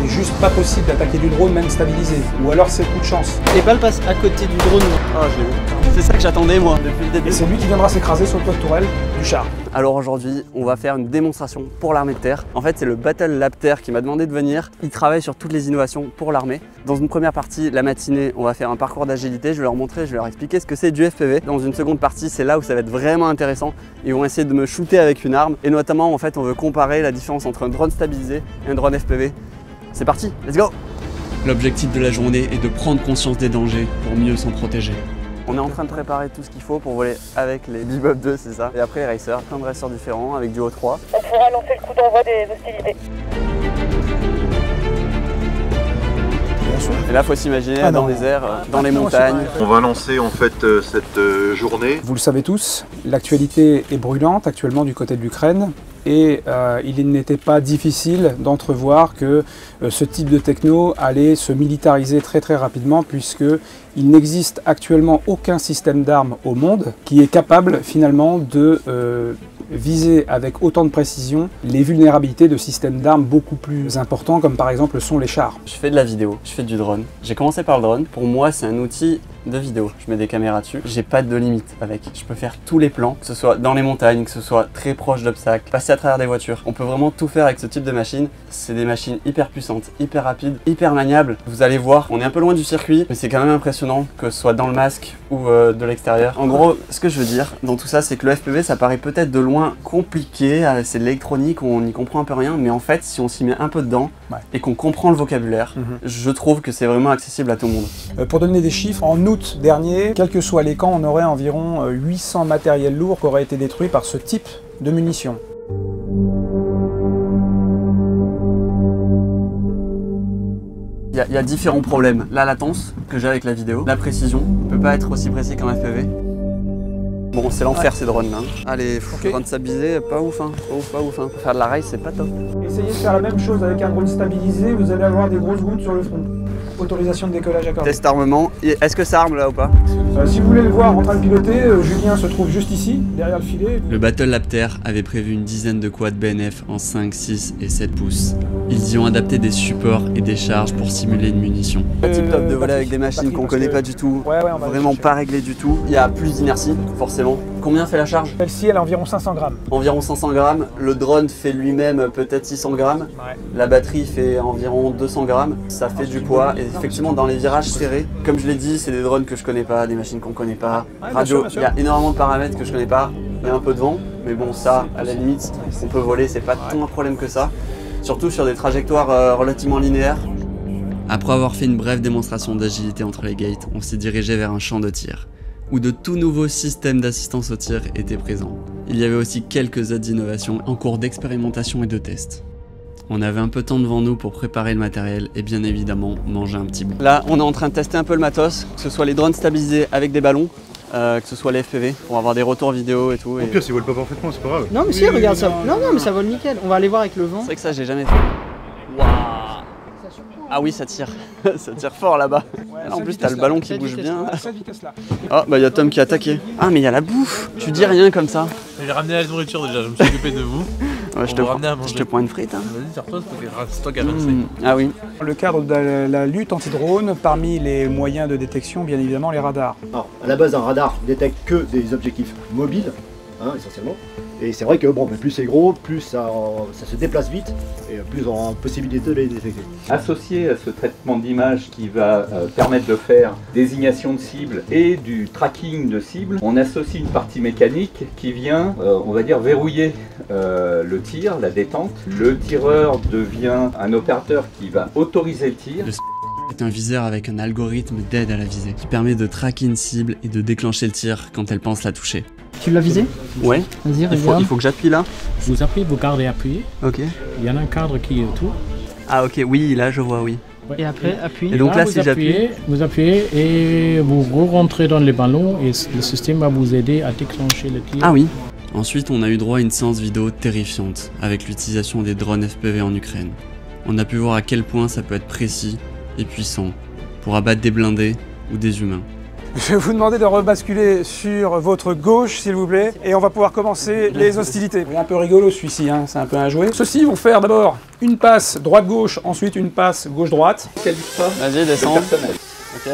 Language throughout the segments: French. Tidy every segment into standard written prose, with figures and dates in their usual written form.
n'est juste pas possible d'attaquer du drone même stabilisé. Ou alors c'est coup de chance. Les balles passent à côté du drone. Ah, je l'ai vu. C'est ça que j'attendais moi depuis le début. Et c'est lui qui viendra s'écraser sur le toit de tourelle du char. Alors aujourd'hui, on va faire une démonstration pour l'armée de terre. En fait, c'est le Battlelapter qui m'a demandé de venir. Il travaille sur toutes les innovations pour l'armée. Dans une première partie, la matinée, on va faire un parcours d'agilité. Je vais leur montrer, je vais leur expliquer ce que c'est du FPV. Dans une seconde partie, c'est là où ça va être vraiment intéressant. Ils vont essayer de me shooter avec une arme. Et notamment, en fait, on veut comparer la différence entre un drone stabilisé et un drone FPV. C'est parti, let's go! L'objectif de la journée est de prendre conscience des dangers pour mieux s'en protéger. On est en train de préparer tout ce qu'il faut pour voler avec les Bebop 2, c'est ça. Et après les racers, plein de racers différents avec du O3. On pourra lancer le coup d'envoi des hostilités. Bien sûr. Et là, il faut s'imaginer dans les airs, dans les montagnes. On va lancer en fait cette journée. Vous le savez tous, l'actualité est brûlante actuellement du côté de l'Ukraine. Et il n'était pas difficile d'entrevoir que ce type de techno allait se militariser très rapidement, puisqu'il n'existe actuellement aucun système d'armes au monde qui est capable finalement de viser avec autant de précision les vulnérabilités de systèmes d'armes beaucoup plus importants, comme par exemple sont les chars. Je fais de la vidéo, je fais du drone. J'ai commencé par le drone. Pour moi, c'est un outil de vidéo. Je mets des caméras dessus. J'ai pas de limite avec. Je peux faire tous les plans, que ce soit dans les montagnes, que ce soit très proche d'obstacles, passer à travers des voitures. On peut vraiment tout faire avec ce type de machine. C'est des machines hyper puissantes, hyper rapides, hyper maniables. Vous allez voir, on est un peu loin du circuit, mais c'est quand même impressionnant que ce soit dans le masque ou de l'extérieur. En gros, ce que je veux dire dans tout ça, c'est que le FPV, ça paraît peut-être de loin compliqué. C'est de l'électronique, on n'y comprend un peu rien, mais en fait, si on s'y met un peu dedans et qu'on comprend le vocabulaire, je trouve que c'est vraiment accessible à tout le monde. Pour donner des chiffres, en août dernier, quels que soient les camps, on aurait environ 800 matériels lourds qui auraient été détruits par ce type de munitions. Il y a différents problèmes. La latence que j'ai avec la vidéo, la précision, on peut pas être aussi précis qu'un FPV. Bon, c'est l'enfer ces drones là. Allez, le drone stabilisé, pas ouf hein, pas ouf hein. Pour faire de la race, c'est pas top. Essayez de faire la même chose avec un drone stabilisé, vous allez avoir des grosses gouttes sur le front. Autorisation de décollage accordée. Test armement. Est-ce que ça arme là ou pas? Si vous voulez le voir en train de piloter, Julien se trouve juste ici, derrière le filet. Le Battlelapter avait prévu une dizaine de quads BNF en 5, 6 et 7 pouces. Ils y ont adapté des supports et des charges pour simuler une munition. Pas tip top de voler avec des machines qu'on connaît pas du tout, vraiment pas réglées du tout. Il y a plus d'inertie, forcément. Combien fait la charge? Celle-ci, elle a environ 500 grammes. Environ 500 grammes. Le drone fait lui-même peut-être 600 grammes. La batterie fait environ 200 grammes. Ça fait du poids. Et effectivement, dans les virages serrés, comme je l'ai dit, c'est des drones que je connais pas, des machines qu'on connaît pas. Radio, il y a énormément de paramètres que je connais pas. Il y a un peu de vent, mais bon, ça, à la limite, on peut voler, c'est pas tant un problème que ça. Surtout sur des trajectoires relativement linéaires. Après avoir fait une brève démonstration d'agilité entre les gates, on s'est dirigé vers un champ de tir, où de tout nouveaux systèmes d'assistance au tir étaient présents. Il y avait aussi quelques autres innovations en cours d'expérimentation et de test. On avait un peu de temps devant nous pour préparer le matériel et bien évidemment manger un petit bout. Là, on est en train de tester un peu le matos, que ce soit les drones stabilisés avec des ballons, que ce soit les FPV, pour avoir des retours vidéo et tout. Au pire, s'ils volent pas parfaitement, c'est pas grave. Non mais si, regarde ça. Non mais ça vole nickel. On va aller voir avec le vent. C'est vrai que ça, j'ai jamais fait. Waouh! Ah oui, ça tire. Ça tire fort là-bas. En plus, t'as le ballon qui bouge bien. Oh, bah il y a Tom qui a attaqué. Ah, mais il y a la bouffe. Tu dis rien comme ça. J'ai ramené la nourriture déjà, je me suis occupé de vous. Ouais, je te prends une frite. Hein. Vas-y, serre-toi, c'est toi qui as versé. Ah oui. Le cadre de la lutte anti-drone, parmi les moyens de détection, bien évidemment, les radars. Alors, à la base, un radar détecte que des objectifs mobiles, essentiellement. Et c'est vrai que bon, plus c'est gros, plus ça se déplace vite et plus on a possibilité de les détecter. Associé à ce traitement d'image qui va permettre de faire désignation de cible et du tracking de cible, on associe une partie mécanique qui vient, on va dire, verrouiller le tir, la détente. Le tireur devient un opérateur qui va autoriser le tir. C'est un viseur avec un algorithme d'aide à la visée qui permet de traquer une cible et de déclencher le tir quand elle pense la toucher. Tu l'as visé? Ouais. Vas-y, il faut que j'appuie là. Vous appuyez, vous gardez appuyé. Ok. Il y en a un cadre qui est autour. Ah ok, oui, là je vois, oui. Et après, appuie. Et donc là, si j'appuie... Vous appuyez et vous rentrez dans les ballons et le système va vous aider à déclencher le tir. Ah oui. Ensuite, on a eu droit à une séance vidéo terrifiante avec l'utilisation des drones FPV en Ukraine. On a pu voir à quel point ça peut être précis et puissant pour abattre des blindés ou des humains. Je vais vous demander de rebasculer sur votre gauche, s'il vous plaît, et on va pouvoir commencer les hostilités. Il est un peu rigolo celui-ci, hein, c'est un peu un jouet. Ceux-ci vont faire d'abord une passe droite-gauche, ensuite une passe gauche-droite. Vas-y, descends. Ok.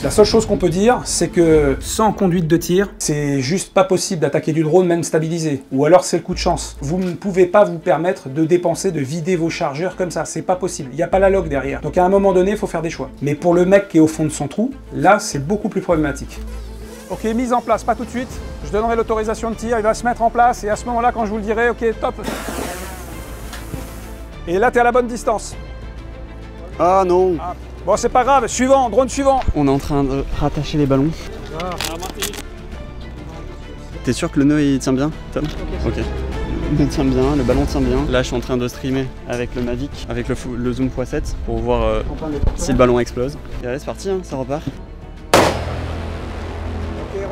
La seule chose qu'on peut dire, c'est que sans conduite de tir, c'est juste pas possible d'attaquer du drone même stabilisé. Ou alors c'est le coup de chance. Vous ne pouvez pas vous permettre de dépenser, de vider vos chargeurs comme ça, c'est pas possible. Il n'y a pas la log derrière. Donc à un moment donné, il faut faire des choix. Mais pour le mec qui est au fond de son trou, là c'est beaucoup plus problématique. Ok, mise en place, pas tout de suite. Je donnerai l'autorisation de tir, il va se mettre en place et à ce moment-là, quand je vous le dirai, ok, top. Et là, t'es à la bonne distance. Ah non. Ah. Bon, c'est pas grave, suivant, drone suivant. On est en train de rattacher les ballons. T'es sûr que le nœud il tient bien, Tom? Ok. Le nœud tient bien, le ballon tient bien. Là, je suis en train de streamer avec le Mavic, avec le zoom x7 pour voir si le ballon explose. Et allez, c'est parti, hein, ça repart. Ok,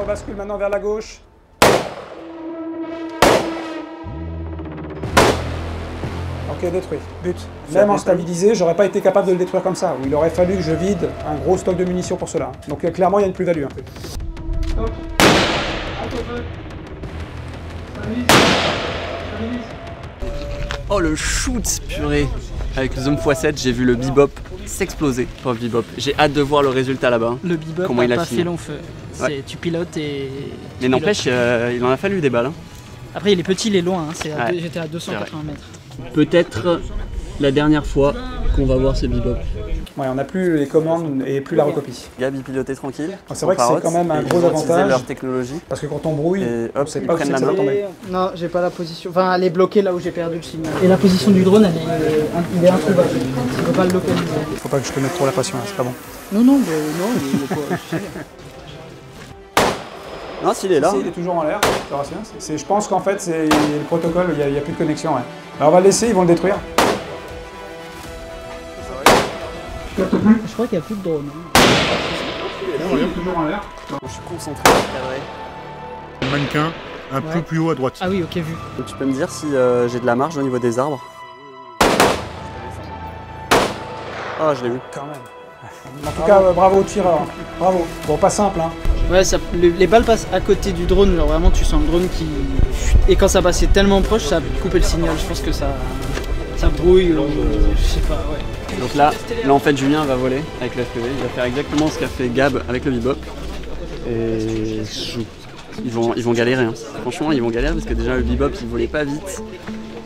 rebascule maintenant vers la gauche. Ok, détruit. But. Même en stabilisé, j'aurais pas été capable de le détruire comme ça. Il aurait fallu que je vide un gros stock de munitions pour cela. Donc clairement, il y a une plus-value. Stop. Oh, le shoot, purée. Avec le zoom x7, j'ai vu le bebop s'exploser. Pauvre bebop. J'ai hâte de voir le résultat là-bas. Le bebop comment il a fini. fait long feu. Ouais. Tu pilotes et... Mais n'empêche, il en a fallu des balles. Hein. Après, il est petit, il est loin. Hein. Ouais. J'étais à 280 mètres. Peut-être la dernière fois qu'on va voir ce bebop. Ouais, on n'a plus les commandes et plus la recopie. Gab, il pilotait tranquille. C'est vrai que c'est quand même un gros avantage. Leur technologie. Parce que quand on brouille, hop, c'est pas où c'est que ça va tomber. Non, j'ai pas la position. Enfin, elle est bloquée là où j'ai perdu le signal. Et la position du drone, il est introuvable. Je peux pas le localiser. Faut pas que je te mette trop la passion, hein, c'est pas bon. Non, non, mais non, il est pas... Non, s'il est là. Il est toujours en l'air, je pense qu'en fait, c'est le protocole, il n'y a plus de connexion. Ouais. Alors on va le laisser, ils vont le détruire. Je crois qu'il n'y a plus de drone. Il est toujours en l'air. Je suis concentré à cadrer. Le mannequin un peu plus haut à droite. Ah oui, ok, vu. Donc, tu peux me dire si j'ai de la marge au niveau des arbres? Ah, je l'ai vu. Quand même. En tout cas, bravo au tireur. Bravo. Bon, pas simple, hein. Ouais, les balles passent à côté du drone, genre vraiment tu sens le drone qui... Et quand ça passait tellement proche, ça a coupé le signal, je pense que ça brouille, je sais pas, ouais. Donc là en fait Julien va voler avec le FPV, il va faire exactement ce qu'a fait Gab avec le bebop. Et ils vont galérer, hein. Franchement ils vont galérer parce que déjà le bebop il volait pas vite.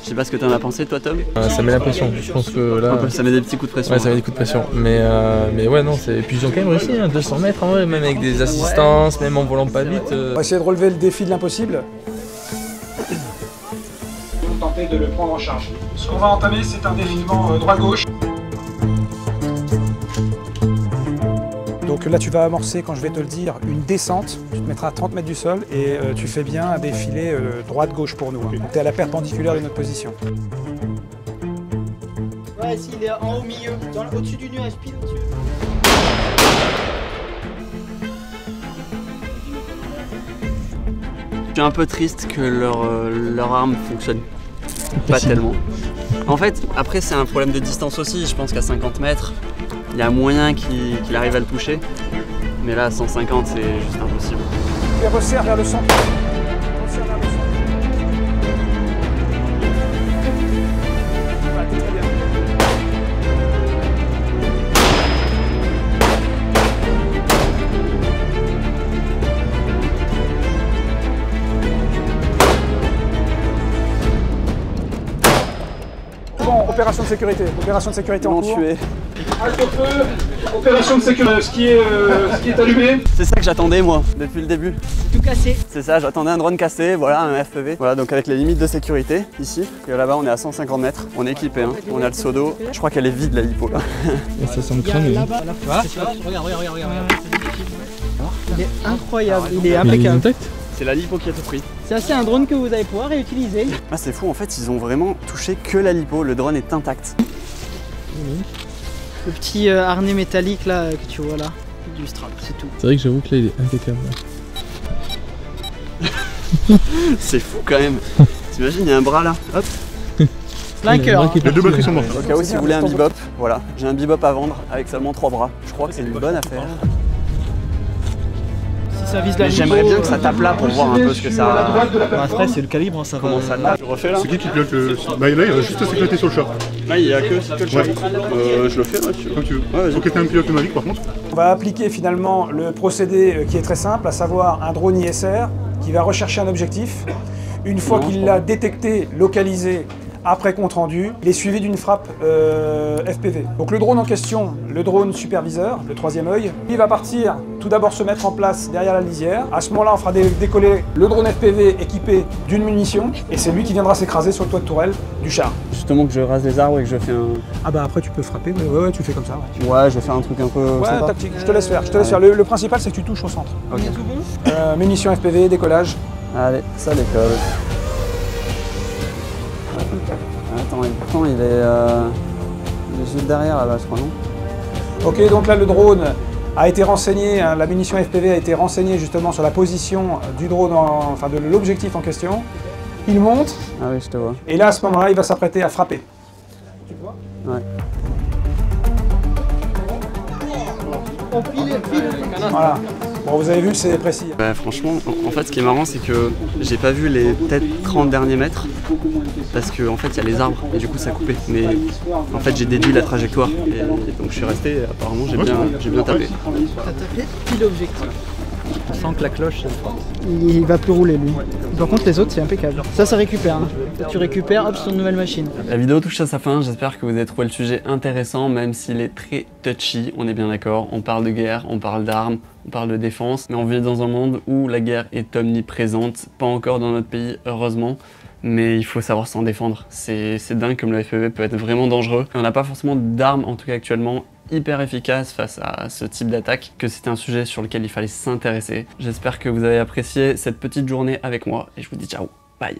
Je sais pas ce que t'en as pensé toi Tom. Ça met la pression, je pense que là... Ça met des petits coups de pression. Ouais, ça met des coups de pression, mais ouais non, et puis ils ont quand même réussi, hein, 200 mètres en vrai, même avec des assistances, même en volant pas vite. On va essayer de relever le défi de l'impossible. On va tenter de le prendre en charge. Ce qu'on va entamer c'est un défilement droit-gauche. Donc là tu vas amorcer, quand je vais te le dire, une descente, tu te mettras à 30 mètres du sol et tu fais bien un défilé droite-gauche pour nous. Hein. Donc tu es à la perpendiculaire de notre position. Ouais, s'il est en haut milieu, au-dessus du nuage, pile au-dessus. Je suis un peu triste que leur arme fonctionne pas tellement. En fait, après c'est un problème de distance aussi, je pense qu'à 50 mètres, il y a moyen qu'il arrive à le toucher. Mais là, à 150, c'est juste impossible. Et resserre vers le centre. Resserre vers le centre. Ouais, très bien. Bon, opération de sécurité. Opération de sécurité en cours. Tué. Halte au feu, opération de sécurité, ce qui est allumé. C'est ça que j'attendais moi, depuis le début. Tout cassé. C'est ça, j'attendais un drone cassé, voilà, un FPV. Voilà, donc avec les limites de sécurité, ici. Et là-bas, on est à 150 mètres, on est équipé, hein. On a le seau d'eau. Je crois qu'elle est vide la lipo là. Et ça semble cramer. Regarde. Il est incroyable, il est impeccable. C'est la lipo qui a tout pris. Ça, c'est un drone que vous allez pouvoir réutiliser. Ah, c'est fou, en fait, ils ont vraiment touché que la lipo, le drone est intact. Le petit harnais métallique là que tu vois là, du strap, c'est tout. C'est vrai que j'avoue que là il est impeccable. C'est fou quand même. T'imagines, il y a un bras là, hop. Flanker. Les deux batteries sont mortes. Au cas où si vous voulez un bebop, voilà, j'ai un bebop à vendre avec seulement 3 bras. Je crois que c'est une bonne affaire. Ça vise la ligne. J'aimerais bien que ça tape là pour voir un peu ce que ça... Après, c'est le calibre, ça va. Comment ça tape. Je refais là. C'est qui pilote le... Bah là, il va juste sécurité sur le chat. Là, il y a que le chat. Je le fais, là, Comme tu veux. Ouais, faut quelqu'un pilote le Mavic, par contre. On va appliquer finalement le procédé qui est très simple, à savoir un drone ISR qui va rechercher un objectif. Une fois qu'il l'a détecté, localisé, après compte rendu, il est suivi d'une frappe FPV. Donc le drone en question, le drone superviseur, le troisième œil, il va partir tout d'abord se mettre en place derrière la lisière. À ce moment-là, on fera décoller le drone FPV équipé d'une munition et c'est lui qui viendra s'écraser sur le toit de tourelle du char. Justement que je rase les arbres et que je fais un... Ah bah après tu peux frapper, mais ouais, tu fais comme ça. Ouais, je vais faire un truc un peu sympa. Tactique, je te laisse faire. Le principal c'est que tu touches au centre. Ok. Munition FPV, décollage. Allez, ça décolle. Attends, pourtant il est juste derrière là-bas, je crois, non? Ok, donc là le drone a été renseigné, hein, la munition FPV a été renseignée justement sur la position du drone, enfin de l'objectif en question. Il monte. Ah oui, je te vois. Et là à ce moment-là, il va s'apprêter à frapper. Tu vois? Ouais. Voilà. Bon, vous avez vu que c'est précis. Bah, franchement, en fait, ce qui est marrant, c'est que j'ai pas vu les peut-être 30 derniers mètres parce qu'en fait, il y a les arbres et du coup, ça a coupé. Mais en fait, j'ai déduit la trajectoire et donc je suis resté. Et apparemment, j'ai bien tapé. T'as tapé pile objectif. Sans que la cloche, Il va plus rouler lui. Par contre, les autres, c'est impeccable. Ça récupère. Hein. Tu récupères, hop, sur une nouvelle machine. La vidéo touche à sa fin. J'espère que vous avez trouvé le sujet intéressant, même s'il est très touchy. On est bien d'accord. On parle de guerre, on parle d'armes, on parle de défense. Mais on vit dans un monde où la guerre est omniprésente. Pas encore dans notre pays, heureusement. Mais il faut savoir s'en défendre. C'est dingue comme le FPV peut être vraiment dangereux. On n'a pas forcément d'armes, en tout cas actuellement, hyper efficace face à ce type d'attaque, que c'était un sujet sur lequel il fallait s'intéresser. J'espère que vous avez apprécié cette petite journée avec moi et je vous dis ciao, bye.